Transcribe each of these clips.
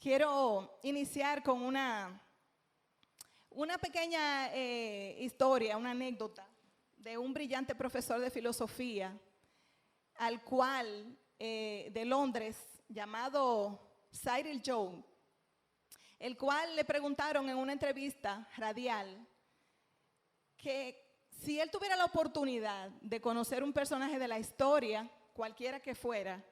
Quiero iniciar con una pequeña historia, una anécdota de un brillante profesor de filosofía al cual, de Londres, llamado Cyril Jones, el cual le preguntaron en una entrevista radial que si él tuviera la oportunidad de conocer un personaje de la historia, cualquiera que fuera,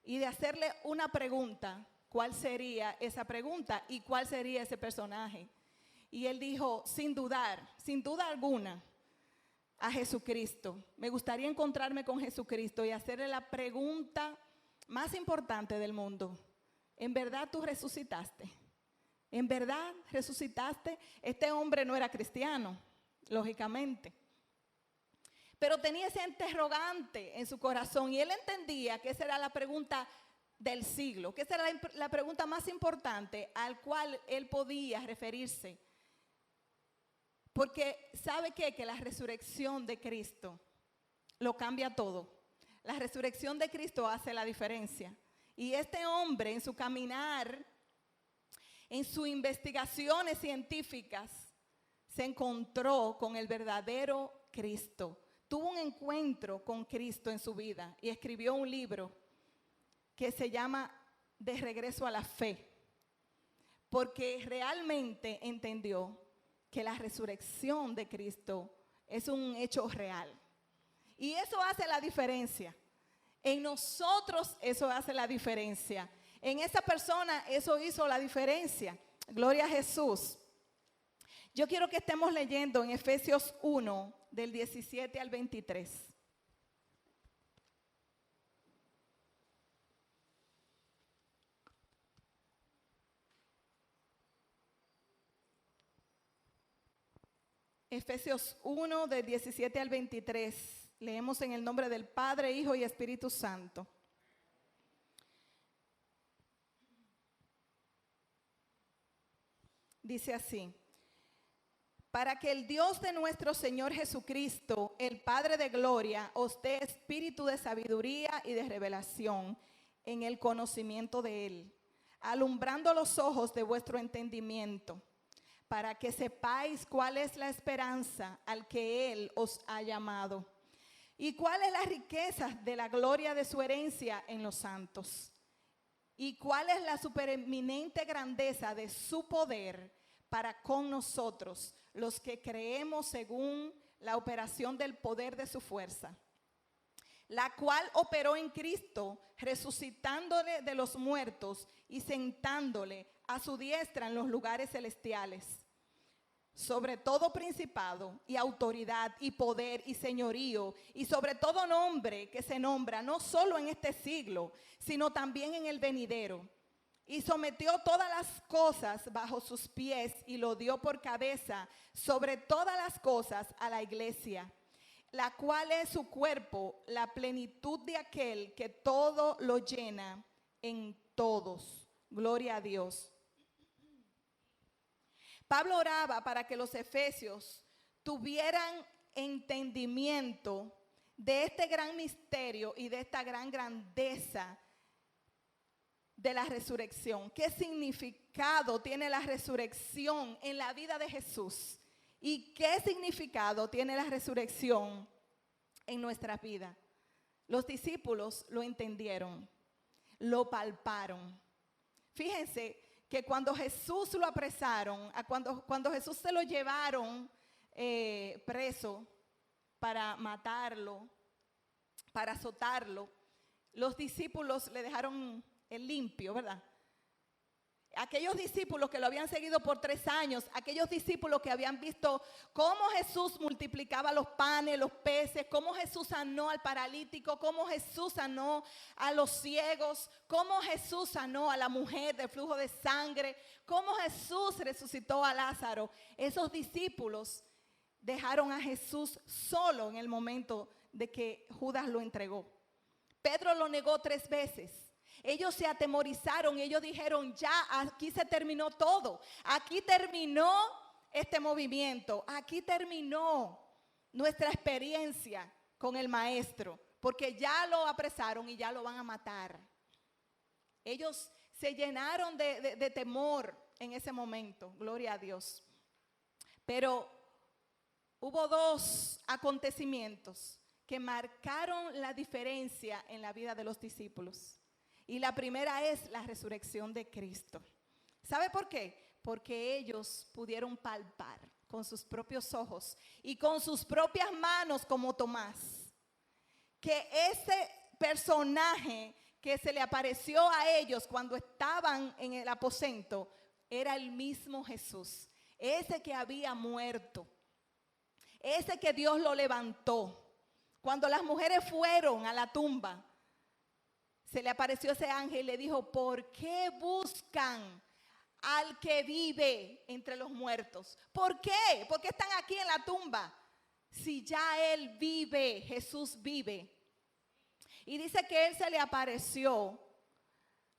y de hacerle una pregunta, ¿cuál sería esa pregunta y cuál sería ese personaje? Y él dijo, sin duda alguna, a Jesucristo. Me gustaría encontrarme con Jesucristo y hacerle la pregunta más importante del mundo. ¿En verdad tú resucitaste? ¿En verdad resucitaste? Este hombre no era cristiano, lógicamente, pero tenía ese interrogante en su corazón y él entendía que esa era la pregunta del siglo, que esa era la pregunta más importante al cual él podía referirse. Porque ¿sabe qué? Que la resurrección de Cristo lo cambia todo. La resurrección de Cristo hace la diferencia. Y este hombre en su caminar, en sus investigaciones científicas, se encontró con el verdadero Cristo. Tuvo un encuentro con Cristo en su vida y escribió un libro que se llama De regreso a la fe. Porque realmente entendió que la resurrección de Cristo es un hecho real. Y eso hace la diferencia. En nosotros eso hace la diferencia. En esa persona eso hizo la diferencia. Gloria a Jesús. Yo quiero que estemos leyendo en Efesios 1, del 17 al 23. Efesios 1, del 17 al 23. Leemos en el nombre del Padre, Hijo y Espíritu Santo. Dice así: para que el Dios de nuestro Señor Jesucristo, el Padre de gloria, os dé espíritu de sabiduría y de revelación en el conocimiento de Él, alumbrando los ojos de vuestro entendimiento, para que sepáis cuál es la esperanza al que Él os ha llamado, y cuál es la riqueza de la gloria de su herencia en los santos, y cuál es la supereminente grandeza de su poder para con nosotros, los que creemos según la operación del poder de su fuerza, la cual operó en Cristo, resucitándole de los muertos y sentándole a su diestra en los lugares celestiales, sobre todo principado y autoridad y poder y señorío, y sobre todo nombre que se nombra no solo en este siglo, sino también en el venidero. Y sometió todas las cosas bajo sus pies y lo dio por cabeza sobre todas las cosas a la iglesia, la cual es su cuerpo, la plenitud de aquel que todo lo llena en todos. Gloria a Dios. Pablo oraba para que los efesios tuvieran entendimiento de este gran misterio y de esta gran grandeza de la resurrección. ¿Qué significado tiene la resurrección en la vida de Jesús? ¿Y qué significado tiene la resurrección en nuestra vida? Los discípulos lo entendieron, lo palparon. Fíjense que cuando Jesús lo apresaron, cuando Jesús se lo llevaron preso para matarlo, para azotarlo, los discípulos le dejaron el limpio, ¿verdad? Aquellos discípulos que lo habían seguido por 3 años, aquellos discípulos que habían visto cómo Jesús multiplicaba los panes, los peces, cómo Jesús sanó al paralítico, cómo Jesús sanó a los ciegos, cómo Jesús sanó a la mujer de flujo de sangre, cómo Jesús resucitó a Lázaro. Esos discípulos dejaron a Jesús solo en el momento de que Judas lo entregó. Pedro lo negó 3 veces. Ellos se atemorizaron, ellos dijeron, ya aquí se terminó todo, aquí terminó este movimiento, aquí terminó nuestra experiencia con el maestro, porque ya lo apresaron y ya lo van a matar. Ellos se llenaron de temor en ese momento, gloria a Dios. Pero hubo dos acontecimientos que marcaron la diferencia en la vida de los discípulos. Y la primera es la resurrección de Cristo. ¿Sabe por qué? Porque ellos pudieron palpar con sus propios ojos y con sus propias manos, como Tomás, que ese personaje que se le apareció a ellos cuando estaban en el aposento era el mismo Jesús, ese que había muerto, ese que Dios lo levantó. Cuando las mujeres fueron a la tumba, se le apareció ese ángel y le dijo: ¿por qué buscan al que vive entre los muertos? ¿Por qué? ¿Por qué están aquí en la tumba? Si ya Él vive, Jesús vive. Y dice que Él se le apareció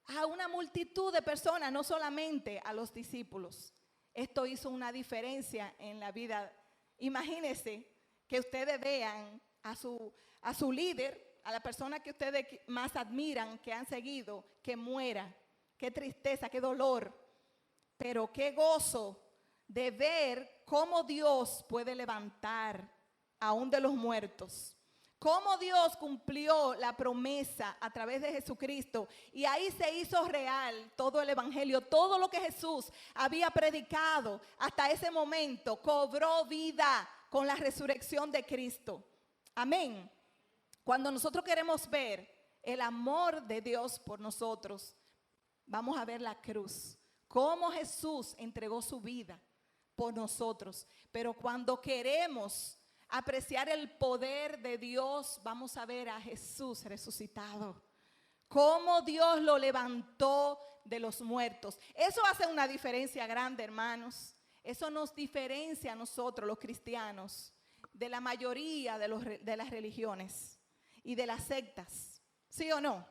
a una multitud de personas, no solamente a los discípulos. Esto hizo una diferencia en la vida. Imagínense que ustedes vean a su líder, a la persona que ustedes más admiran, que han seguido, que muera. Qué tristeza, qué dolor. Pero qué gozo de ver cómo Dios puede levantar aún de los muertos. Cómo Dios cumplió la promesa a través de Jesucristo. Y ahí se hizo real todo el evangelio. Todo lo que Jesús había predicado hasta ese momento cobró vida con la resurrección de Cristo. Amén. Cuando nosotros queremos ver el amor de Dios por nosotros, vamos a ver la cruz. Cómo Jesús entregó su vida por nosotros. Pero cuando queremos apreciar el poder de Dios, vamos a ver a Jesús resucitado. Cómo Dios lo levantó de los muertos. Eso hace una diferencia grande, hermanos. Eso nos diferencia a nosotros, los cristianos, de la mayoría de las religiones y de las sectas. ¿Sí o no?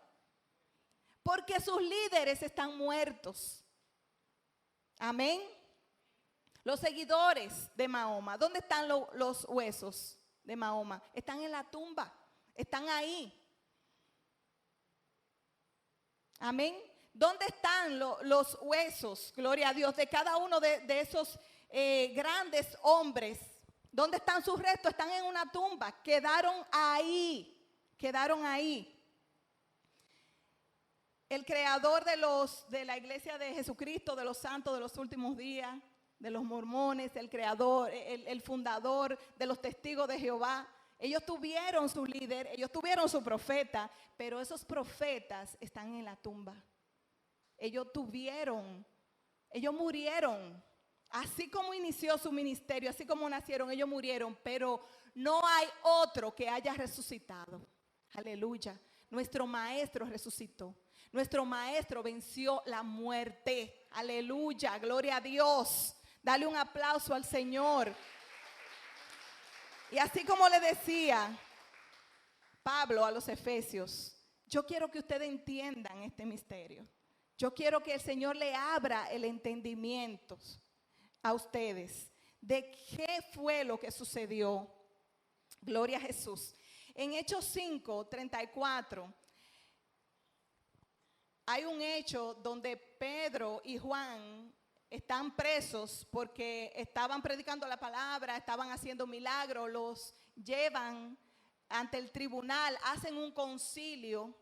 Porque sus líderes están muertos. Amén. Los seguidores de Mahoma, ¿dónde están los huesos de Mahoma? Están en la tumba, están ahí. Amén. ¿Dónde están los huesos, gloria a Dios, de cada uno de esos grandes hombres? ¿Dónde están sus restos? Están en una tumba, quedaron ahí, quedaron ahí. El creador de la iglesia de Jesucristo, de los santos de los últimos días, de los mormones, el creador, el fundador de los testigos de Jehová. Ellos tuvieron su líder, ellos tuvieron su profeta, pero esos profetas están en la tumba. Ellos murieron. Así como inició su ministerio, así como nacieron, ellos murieron, pero no hay otro que haya resucitado. Aleluya. Nuestro maestro resucitó. Nuestro maestro venció la muerte. Aleluya, gloria a Dios. Dale un aplauso al Señor. Y así como le decía Pablo a los Efesios, yo quiero que ustedes entiendan este misterio. Yo quiero que el Señor le abra el entendimiento a ustedes de qué fue lo que sucedió. Gloria a Jesús. En Hechos 5:34 hay un hecho donde Pedro y Juan están presos porque estaban predicando la palabra, estaban haciendo milagros, los llevan ante el tribunal, hacen un concilio,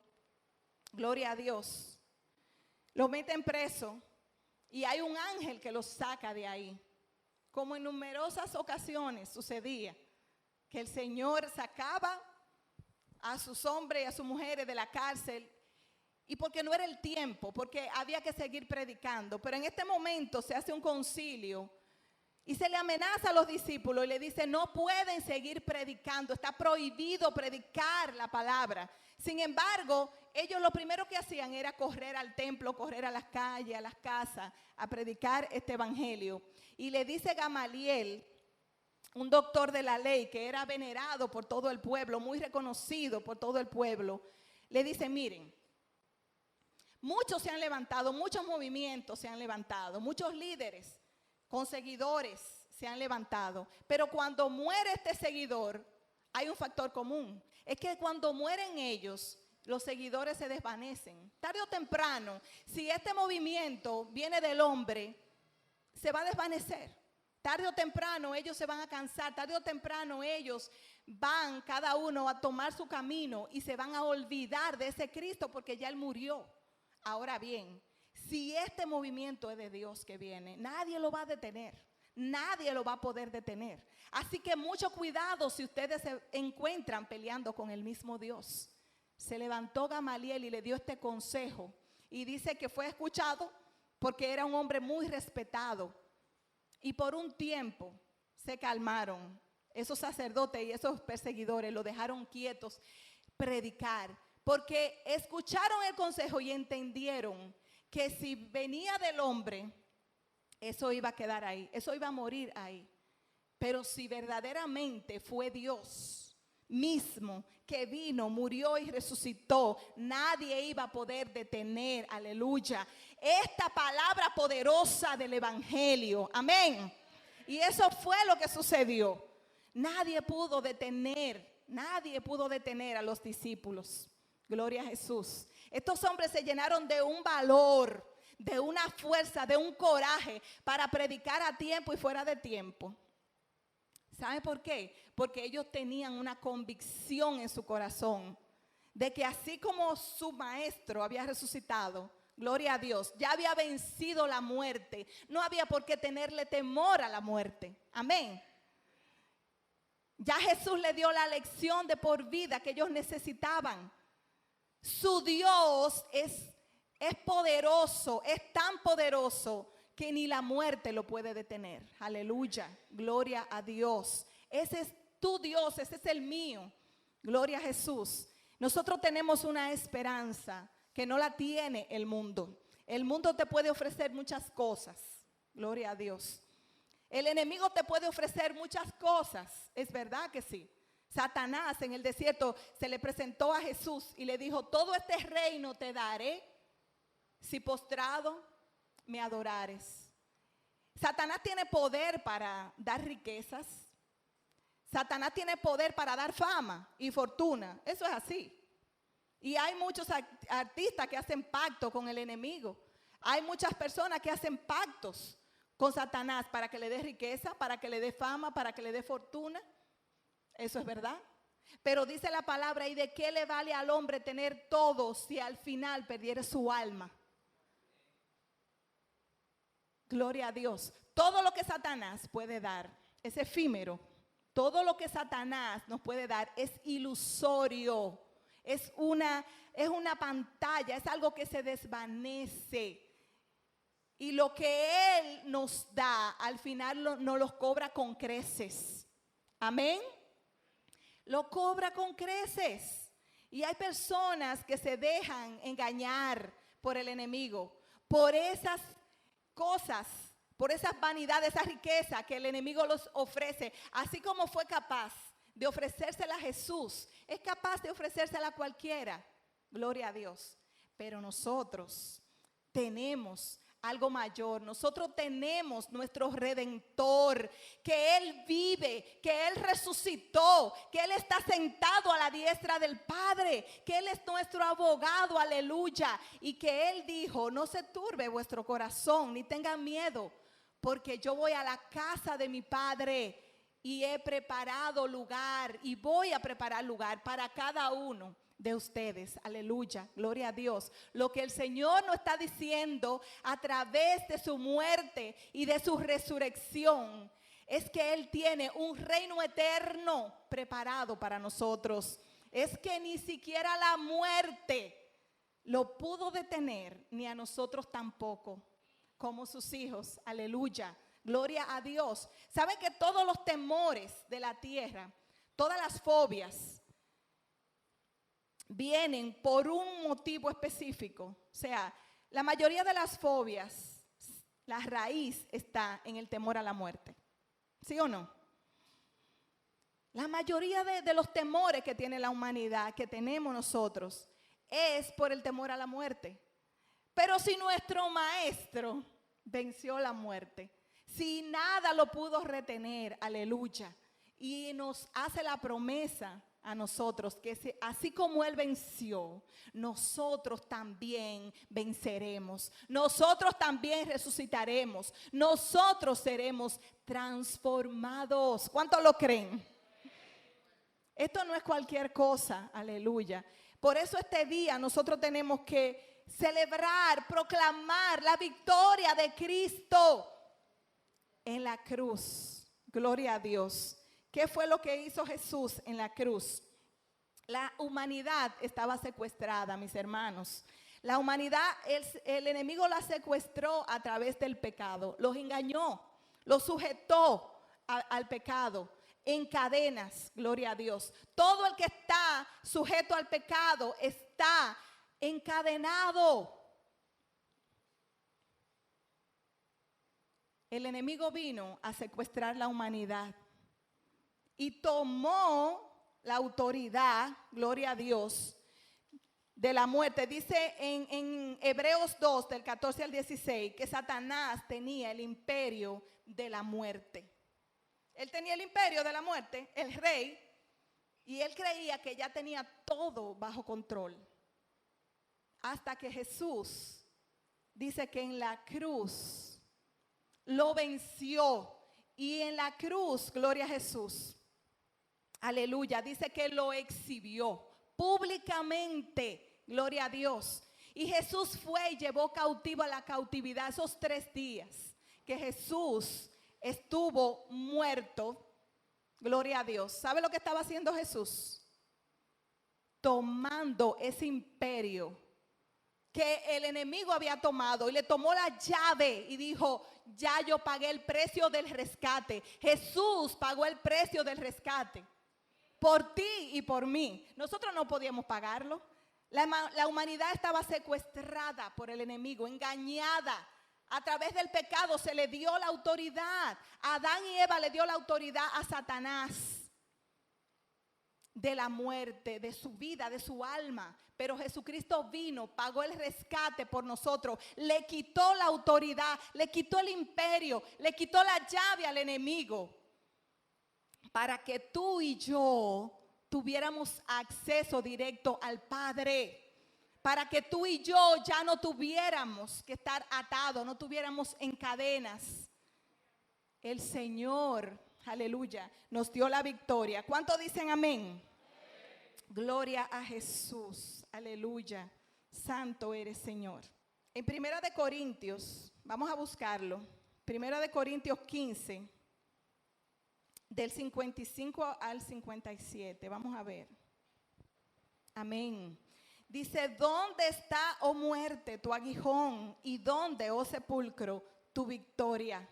gloria a Dios, los meten preso y hay un ángel que los saca de ahí. Como en numerosas ocasiones sucedía, que el Señor sacaba a sus hombres y a sus mujeres de la cárcel, y porque no era el tiempo, porque había que seguir predicando. Pero en este momento se hace un concilio y se le amenaza a los discípulos y le dice: no pueden seguir predicando, está prohibido predicar la palabra. Sin embargo, ellos lo primero que hacían era correr al templo, correr a las calles, a las casas, a predicar este evangelio. Y le dice Gamaliel, un doctor de la ley que era venerado por todo el pueblo, muy reconocido por todo el pueblo, le dice: miren, muchos se han levantado, muchos movimientos se han levantado, muchos líderes con seguidores se han levantado, pero cuando muere este seguidor hay un factor común, es que cuando mueren ellos los seguidores se desvanecen. Tarde o temprano, si este movimiento viene del hombre, se va a desvanecer. Tarde o temprano ellos se van a cansar, tarde o temprano ellos van cada uno a tomar su camino y se van a olvidar de ese Cristo porque ya Él murió. Ahora bien, si este movimiento es de Dios que viene, nadie lo va a detener, nadie lo va a poder detener. Así que mucho cuidado si ustedes se encuentran peleando con el mismo Dios. Se levantó Gamaliel y le dio este consejo y dice que fue escuchado porque era un hombre muy respetado. Y por un tiempo se calmaron. Esos sacerdotes y esos perseguidores lo dejaron quietos predicar, porque escucharon el consejo y entendieron que si venía del hombre, eso iba a quedar ahí, eso iba a morir ahí. Pero si verdaderamente fue Dios mismo que vino, murió y resucitó, nadie iba a poder detener, aleluya, esta palabra poderosa del evangelio, amén. Y eso fue lo que sucedió. Nadie pudo detener a los discípulos. Gloria a Jesús. Estos hombres se llenaron de un valor, de una fuerza, de un coraje para predicar a tiempo y fuera de tiempo. ¿Sabe por qué? Porque ellos tenían una convicción en su corazón de que así como su maestro había resucitado, gloria a Dios, ya había vencido la muerte. No había por qué tenerle temor a la muerte. Amén. Ya Jesús le dio la lección de por vida que ellos necesitaban. Su Dios es poderoso, es tan poderoso que ni la muerte lo puede detener. Aleluya, gloria a Dios. Ese es tu Dios, ese es el mío. Gloria a Jesús. Nosotros tenemos una esperanza que no la tiene el mundo. El mundo te puede ofrecer muchas cosas. Gloria a Dios. El enemigo te puede ofrecer muchas cosas. Es verdad que sí. Satanás en el desierto se le presentó a Jesús y le dijo: todo este reino te daré si postrado me adorares. Satanás tiene poder para dar riquezas. Satanás tiene poder para dar fama y fortuna. Eso es así. Y hay muchos artistas que hacen pacto con el enemigo. Hay muchas personas que hacen pactos con Satanás para que le dé riqueza, para que le dé fama, para que le dé fortuna. Eso es verdad. Pero dice la palabra: ¿y de qué le vale al hombre tener todo si al final perdiere su alma? Gloria a Dios. Todo lo que Satanás puede dar es efímero. Todo lo que Satanás nos puede dar es ilusorio. Es una pantalla, es algo que se desvanece. Y lo que Él nos da, al final nos los cobra con creces. Amén. Lo cobra con creces. Y hay personas que se dejan engañar por el enemigo, por esas cosas, por esas vanidades, esa riqueza que el enemigo los ofrece. Así como fue capaz de ofrecérsela a Jesús, es capaz de ofrecérsela a cualquiera. Gloria a Dios. Pero nosotros tenemos algo mayor. Nosotros tenemos nuestro Redentor, que Él vive, que Él resucitó, que Él está sentado a la diestra del Padre, que Él es nuestro abogado, aleluya, y que Él dijo: no se turbe vuestro corazón, ni tengan miedo, porque yo voy a la casa de mi Padre y he preparado lugar, y voy a preparar lugar para cada uno de ustedes. Aleluya, gloria a Dios. Lo que el Señor nos está diciendo a través de su muerte y de su resurrección es que Él tiene un reino eterno preparado para nosotros. Es que ni siquiera la muerte lo pudo detener, ni a nosotros tampoco, como sus hijos. Aleluya, gloria a Dios. ¿Saben que todos los temores de la tierra, todas las fobias, vienen por un motivo específico? O sea, la mayoría de las fobias, la raíz está en el temor a la muerte. ¿Sí o no? La mayoría de los temores que tiene la humanidad, que tenemos nosotros, es por el temor a la muerte. Pero si nuestro maestro venció la muerte, si nada lo pudo retener, aleluya, y nos hace la promesa a nosotros que así como Él venció, nosotros también venceremos. Nosotros también resucitaremos. Nosotros seremos transformados. ¿Cuántos lo creen? Esto no es cualquier cosa, aleluya. Por eso este día nosotros tenemos que celebrar, proclamar la victoria de Cristo en la cruz. Gloria a Dios. ¿Qué fue lo que hizo Jesús en la cruz? La humanidad estaba secuestrada, mis hermanos. La humanidad, el enemigo la secuestró a través del pecado. Los engañó, los sujetó al pecado en cadenas, gloria a Dios. Todo el que está sujeto al pecado está encadenado. El enemigo vino a secuestrar la humanidad y tomó la autoridad, gloria a Dios, de la muerte. Dice en Hebreos 2, del 14 al 16, que Satanás tenía el imperio de la muerte. Él tenía el imperio de la muerte, el rey, y él creía que ya tenía todo bajo control. Hasta que Jesús dice que en la cruz lo venció. Y en la cruz, gloria a Jesús, aleluya, dice que lo exhibió públicamente, gloria a Dios. Y Jesús fue y llevó cautivo a la cautividad esos 3 días que Jesús estuvo muerto, gloria a Dios. ¿Sabe lo que estaba haciendo Jesús? Tomando ese imperio que el enemigo había tomado y le tomó la llave y dijo: ya yo pagué el precio del rescate. Jesús pagó el precio del rescate por ti y por mí. Nosotros no podíamos pagarlo. La humanidad estaba secuestrada por el enemigo, engañada. A través del pecado se le dio la autoridad. A Adán y Eva le dio la autoridad a Satanás de la muerte, de su vida, de su alma. Pero Jesucristo vino, pagó el rescate por nosotros, le quitó la autoridad, le quitó el imperio, le quitó la llave al enemigo, para que tú y yo tuviéramos acceso directo al Padre. Para que tú y yo ya no tuviéramos que estar atados, no tuviéramos en cadenas. El Señor, aleluya, nos dio la victoria. ¿Cuántos dicen amén? Gloria a Jesús, aleluya, santo eres Señor. En 1 Corintios, vamos a buscarlo, 1 Corintios 15, del 55 al 57, vamos a ver. Amén. Dice: ¿dónde está, oh muerte, tu aguijón? ¿Y dónde, oh sepulcro, tu victoria?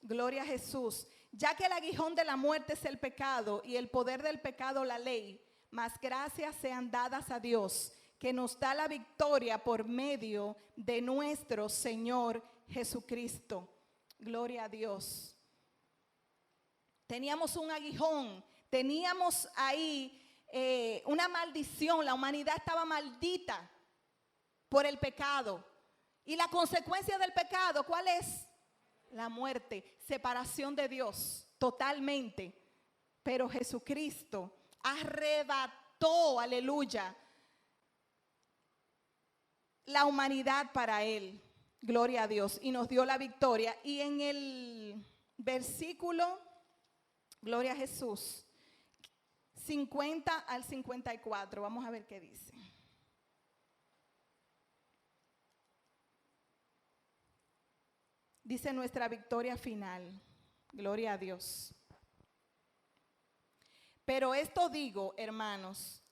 Gloria a Jesús. Ya que el aguijón de la muerte es el pecado y el poder del pecado la ley, mas gracias sean dadas a Dios, que nos da la victoria por medio de nuestro Señor Jesucristo. Gloria a Dios. Teníamos un aguijón, teníamos ahí una maldición. La humanidad estaba maldita por el pecado. Y la consecuencia del pecado, ¿cuál es? La muerte, separación de Dios totalmente. Pero Jesucristo arrebató, aleluya, la humanidad para Él. Gloria a Dios. Y nos dio la victoria. Y en el versículo, gloria a Jesús, 50 al 54, vamos a ver qué dice. Dice nuestra victoria final. Gloria a Dios. Pero esto digo, hermanos,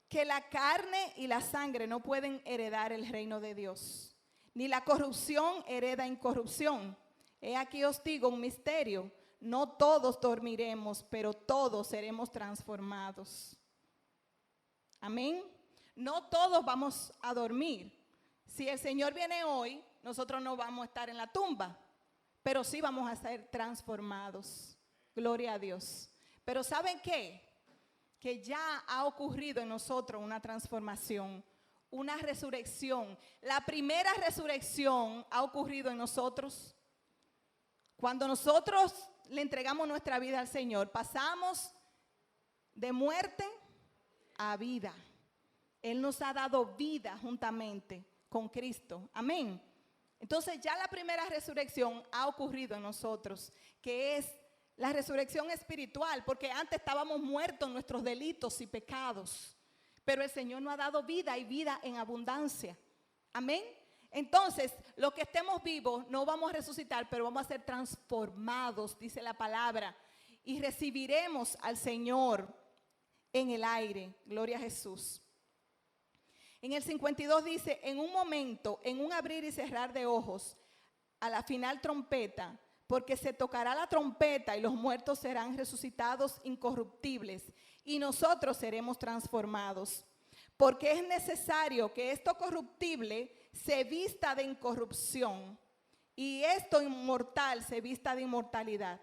que la carne y la sangre no pueden heredar el reino de Dios, ni la corrupción hereda incorrupción. He aquí os digo un misterio: no todos dormiremos, pero todos seremos transformados. Amén. No todos vamos a dormir. Si el Señor viene hoy, nosotros no vamos a estar en la tumba, pero sí vamos a ser transformados. Gloria a Dios. Pero ¿saben qué? Que ya ha ocurrido en nosotros una transformación, una resurrección. La primera resurrección ha ocurrido en nosotros cuando nosotros le entregamos nuestra vida al Señor. Pasamos de muerte a vida. Él nos ha dado vida juntamente con Cristo. Amén. Entonces ya la primera resurrección ha ocurrido en nosotros, que es la resurrección espiritual, porque antes estábamos muertos en nuestros delitos y pecados, pero el Señor nos ha dado vida y vida en abundancia. Amén. Entonces, los que estemos vivos no vamos a resucitar, pero vamos a ser transformados, dice la palabra, y recibiremos al Señor en el aire. Gloria a Jesús. En el 52 dice, en un momento, en un abrir y cerrar de ojos, a la final trompeta, porque se tocará la trompeta y los muertos serán resucitados incorruptibles y nosotros seremos transformados. Porque es necesario que esto corruptible se vista de incorrupción y esto inmortal se vista de inmortalidad.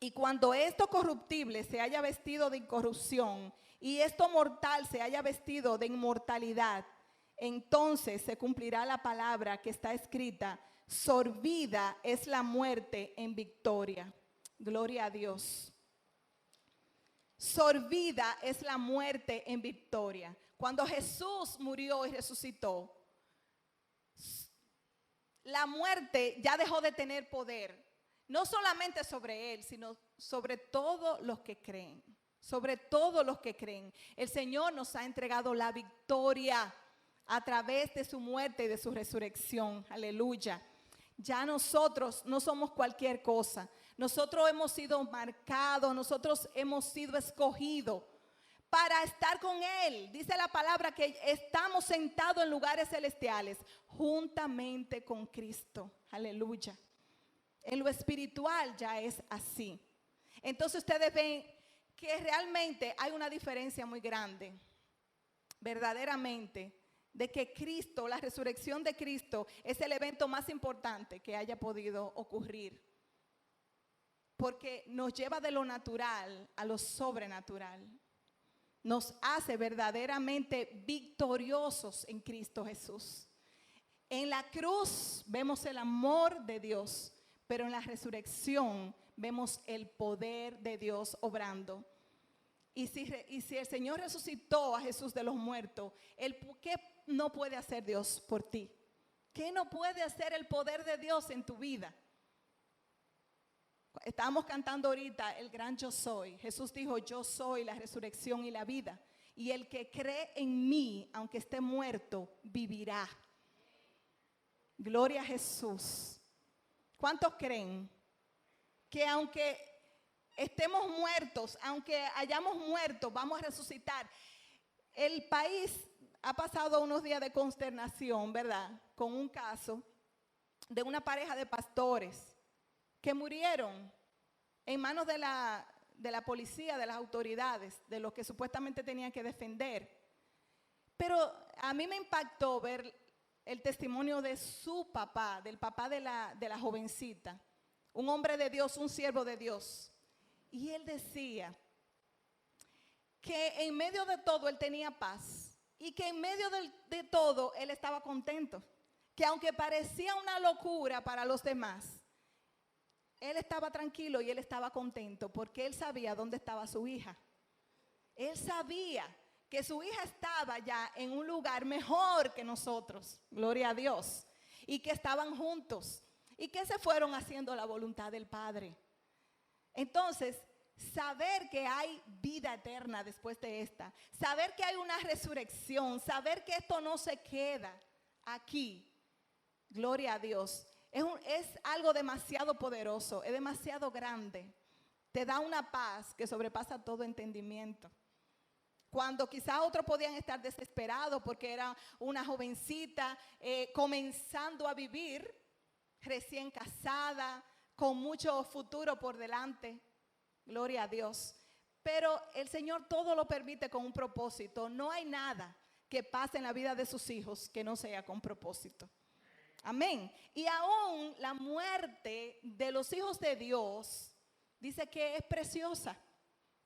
Y cuando esto corruptible se haya vestido de incorrupción y esto mortal se haya vestido de inmortalidad, entonces se cumplirá la palabra que está escrita: sorbida es la muerte en victoria. Gloria a Dios. Sorbida es la muerte en victoria. Cuando Jesús murió y resucitó, la muerte ya dejó de tener poder, no solamente sobre él, sino sobre todos los que creen. Sobre todos los que creen. El Señor nos ha entregado la victoria a través de su muerte y de su resurrección. Aleluya. Ya nosotros no somos cualquier cosa. Nosotros hemos sido marcados, nosotros hemos sido escogidos para estar con Él. Dice la palabra que estamos sentados en lugares celestiales juntamente con Cristo. Aleluya. En lo espiritual ya es así. Entonces ustedes ven que realmente hay una diferencia muy grande, verdaderamente, de que Cristo, la resurrección de Cristo, es el evento más importante que haya podido ocurrir. Porque nos lleva de lo natural a lo sobrenatural. Nos hace verdaderamente victoriosos en Cristo Jesús. En la cruz vemos el amor de Dios, pero en la resurrección vemos el poder de Dios obrando. Y si el Señor resucitó a Jesús de los muertos, ¿qué no puede hacer Dios por ti? ¿Qué no puede hacer el poder de Dios en tu vida? Estábamos cantando ahorita el gran yo soy. Jesús dijo: yo soy la resurrección y la vida. Y el que cree en mí, aunque esté muerto, vivirá. Gloria a Jesús. ¿Cuántos creen que aunque estemos muertos, aunque hayamos muerto, vamos a resucitar? El país ha pasado unos días de consternación, ¿verdad? Con un caso de una pareja de pastores que murieron en manos de la policía, de las autoridades, de los que supuestamente tenían que defender. Pero a mí me impactó ver el testimonio de su papá, del papá de la jovencita, un hombre de Dios, un siervo de Dios. Y él decía que en medio de todo él tenía paz y que en medio de todo él estaba contento. Que aunque parecía una locura para los demás, él estaba tranquilo y él estaba contento porque él sabía dónde estaba su hija. Él sabía que su hija estaba ya en un lugar mejor que nosotros, gloria a Dios, y que estaban juntos y que se fueron haciendo la voluntad del Padre. Entonces, saber que hay vida eterna después de esta, saber que hay una resurrección, saber que esto no se queda aquí, gloria a Dios, es algo demasiado poderoso, es demasiado grande. Te da una paz que sobrepasa todo entendimiento. Cuando quizás otros podían estar desesperados porque era una jovencita comenzando a vivir, recién casada, con mucho futuro por delante. Gloria a Dios. Pero el Señor todo lo permite con un propósito. No hay nada que pase en la vida de sus hijos que no sea con propósito. Amén. Y aún la muerte de los hijos de Dios dice que es preciosa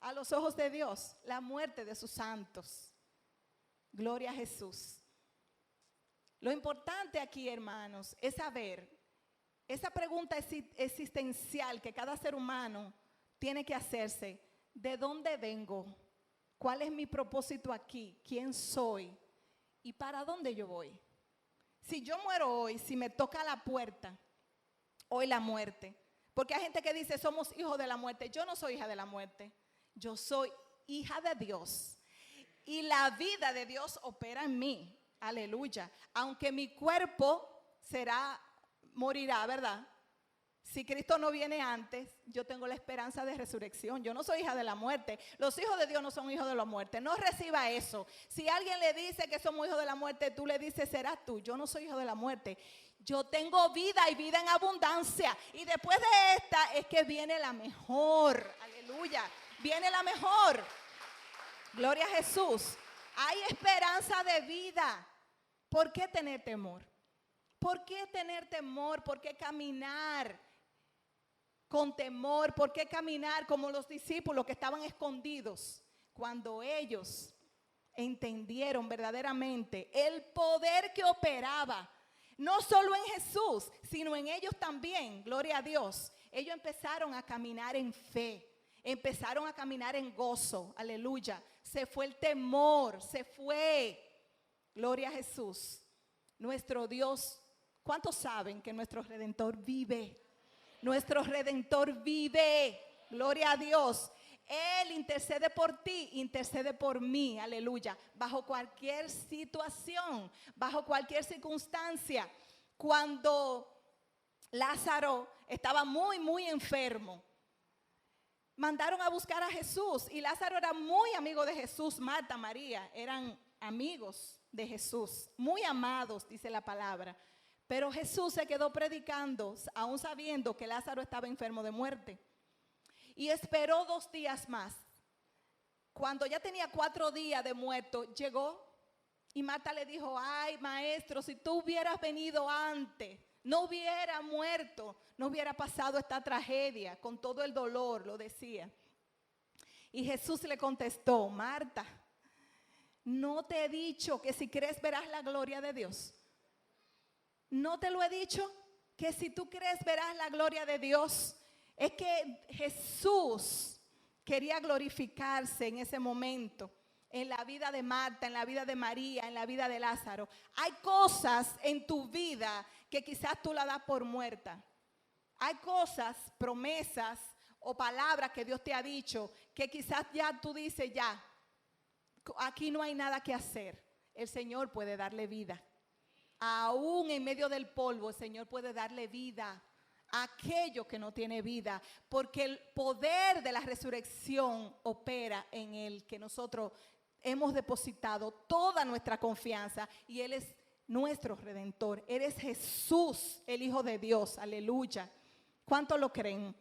a los ojos de Dios, la muerte de sus santos. Gloria a Jesús. Lo importante aquí, hermanos, es saber esa pregunta existencial que cada ser humano tiene que hacerse. ¿de dónde vengo? ¿Cuál es mi propósito aquí? ¿Quién soy? ¿Y para dónde yo voy? Si yo muero hoy, si me toca la puerta, hoy la muerte. Porque hay gente que dice, somos hijos de la muerte. Yo no soy hija de la muerte. Yo soy hija de Dios. Y la vida de Dios opera en mí. Aleluya. Aunque mi cuerpo morirá, ¿verdad? Si Cristo no viene antes, yo tengo la esperanza de resurrección. Yo no soy hija de la muerte. Los hijos de Dios no son hijos de la muerte. No reciba eso. Si alguien le dice que somos hijos de la muerte, tú le dices, serás tú. Yo no soy hijo de la muerte. Yo tengo vida y vida en abundancia. Y después de esta es que viene la mejor. Aleluya. Viene la mejor. Gloria a Jesús. Hay esperanza de vida. ¿Por qué tener temor? ¿Por qué tener temor? ¿Por qué caminar con temor? ¿Por qué caminar como los discípulos que estaban escondidos? Cuando ellos entendieron verdaderamente el poder que operaba, no solo en Jesús, sino en ellos también, gloria a Dios. Ellos empezaron a caminar en fe, empezaron a caminar en gozo, aleluya. Se fue el temor, se fue, gloria a Jesús. Nuestro Dios, ¿cuántos saben que nuestro Redentor vive? Nuestro Redentor vive, gloria a Dios. Él intercede por ti, intercede por mí, aleluya. Bajo cualquier situación, bajo cualquier circunstancia. Cuando Lázaro estaba muy enfermo, mandaron a buscar a Jesús. Y Lázaro era muy amigo de Jesús. Marta, María, eran amigos de Jesús, muy amados, dice la palabra. Pero Jesús se quedó predicando, aún sabiendo que Lázaro estaba enfermo de muerte. Y esperó 2 días más. Cuando ya tenía 4 días de muerto, llegó. Y Marta le dijo, ay, maestro, si tú hubieras venido antes, no hubiera muerto, no hubiera pasado esta tragedia, con todo el dolor, lo decía. Y Jesús le contestó, Marta, ¿no te he dicho que si crees verás la gloria de Dios? ¿No te lo he dicho? Que si tú crees verás la gloria de Dios. Es que Jesús quería glorificarse en ese momento, en la vida de Marta, en la vida de María, en la vida de Lázaro. Hay cosas en tu vida que quizás tú la das por muerta. Hay cosas, promesas o palabras que Dios te ha dicho que quizás ya tú dices ya, aquí no hay nada que hacer. El Señor puede darle vida. Aún en medio del polvo, el Señor puede darle vida a aquello que no tiene vida, porque el poder de la resurrección opera en Él, que nosotros hemos depositado toda nuestra confianza, y Él es nuestro Redentor. Él es Jesús, el Hijo de Dios, aleluya. ¿Cuántos lo creen?